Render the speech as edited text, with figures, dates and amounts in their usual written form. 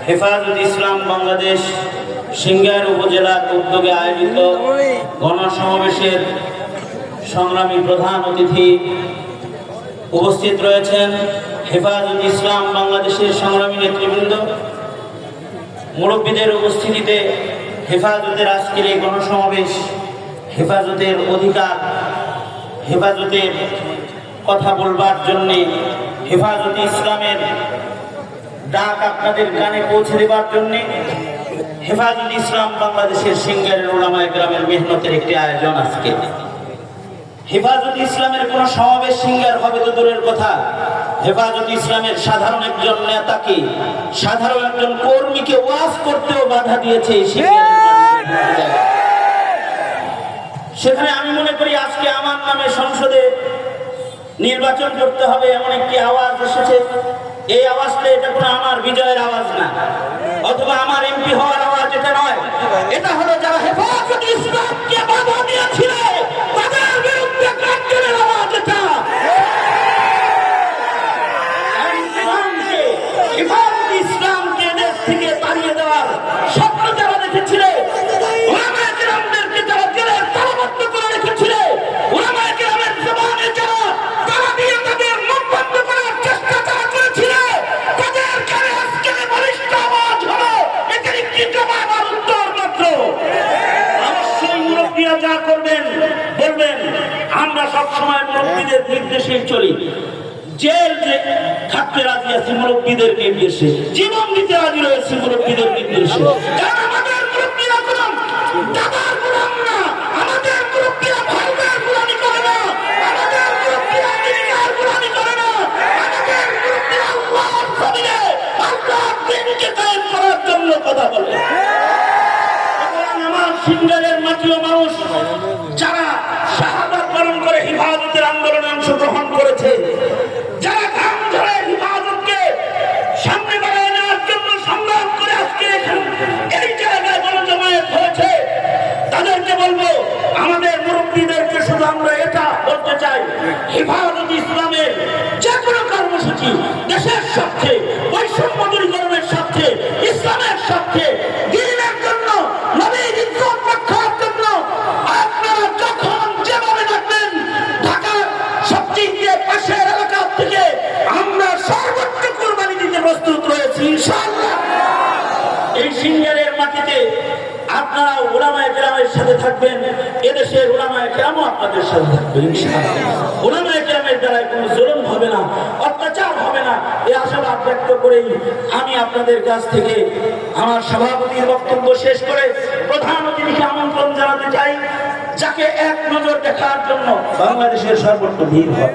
হেফাজত ইসলাম বাংলাদেশ সিংগাইর উপজেলার উদ্যোগে আয়োজিত গণসমাবেশের সংগ্রামী প্রধান অতিথি উপস্থিত রয়েছেন। হেফাজত ইসলাম বাংলাদেশের সংগ্রামী নেতৃবৃন্দ, মুরব্বীদের উপস্থিতিতে হেফাজতের আজকের এই গণসমাবেশ হেফাজতের অধিকার, হেফাজতের কথা বলবার জন্যে, হেফাজত ইসলামের ডাক আপনাদের কানে পৌঁছে দেবার জন্যে হেফাজত ইসলাম বাংলাদেশের সিংগাইরের উলামায়ে কেরামের মেহনতের একটি আয়োজন। আজকে হেফাজত ইসলামের কোন সমাবেশ সিংগাইর হবে তো দূরের কথা, হেফাজত ইসলামের সাধারণ একজন নেতাকে, সাধারণ একজন কর্মীকে ওয়াজ করতেও বাধা দিয়েছে সেখানে আমি মনে করি আজকে আমার নামে সংসদে নির্বাচন করতে হবে এমন একটি আওয়াজ এসেছে। এই আওয়াজটা এটা কোনো আমার বিজয়ের আওয়াজ না, অথবা আমার এমপি হওয়ার আওয়াজ এটা নয়। এটা হলো যারা হেফাজত ইসলামকে বাধা দিয়েছিল তাদের বিরুদ্ধে কার্যের আওয়াজ। এটা হেফাজত ইসলামকে দেশ থেকে তাড়িয়ে দেওয়ার স্বপ্ন যারা দেখেছিল, উলামায়ে কেরামদেরকে যারা জেলের তালাবদ্ধ করে রেখেছিল, উলামায়ে কেরামের জবানে যারা তালা দিয়ে তাদের মুখ বন্ধ করার চেষ্টা যারা করেছিল, তাদের কানে আজকে বলিষ্ঠ আওয়াজ হলো এটার একটি জবাব আর উত্তর মাত্র। অবশ্যই মুরব্বীরা যা করবেন বলবেন, আমরা সবসময় মুরব্বীদের নির্দেশেই চলি। জেল যে থাকতে রাজি আছি মুরব্বীদের নির্দেশে, জীবন দিতে রাজি রয়েছে মুরব্বীদের নির্দেশে। কারণ আমাদের মুরব্বীরা কোনো দাদার গোলাম না, আমাদের মুরব্বীরা ভাইদের গোলামি করে না, আমাদের মুরব্বীরা দিনের গোলামি করে না, আমাদের মুরব্বীরা আল্লাহর জমিনে আল্লাহর দ্বীনকে কায়েম করার জন্য কথা বলে। আমার সিংগাইরের মাটিও মানুষ যারা শাহাদাত বরণ করে হেফাজতের আন্দোলনে অংশগ্রহণ করেছে, যারা ঘাম ঝরে হেফাজতকে সামনে বাড়িয়ে নেওয়ার জন্য সংগ্রাম করে আজকে এই জায়গায় গণজমায়েত হয়েছে, তাদেরকে বলবো, আমাদের মুরব্বীদেরকে শুধু আমরা এটা বলতে চাই, হেফাজত ইসলামের যে কোনো কর্মসূচি দেশের স্বার্থে, বৈষম্য দূরীকরণের স্বার্থে, ইসলামের স্বার্থে, দ্বীনের জন্য, নবীর ইজ্জত রক্ষার জন্য আপনারা যখন যেভাবে ডাকবেন, ঢাকার সবচেয়ে পাশের এলাকা থেকে আমরা সর্বোচ্চ কুরবানি দিতে প্রস্তুত রয়েছি ইনশাআল্লাহ। এই সিংগাইরের মাটিতে আপনারা উলামায়ে কেরামের সাথে থাকবেন, এদেশের উলামায়ে কেরামও আপনাদের সাথে থাকবেন ইনশাআল্লাহ। উলামায়ে কেরামের দ্বারা কোনো জুলুম হবে না, অত্যাচার হবে না, এই আশাবাদ ব্যক্ত করেই আমি আপনাদের কাছ থেকে আমার সভাপতির বক্তব্য শেষ করে প্রধান অতিথিকে আমন্ত্রণ জানাতে চাই, যাকে এক নজর দেখার জন্য বাংলাদেশের সর্বত্র ভিড় হয়।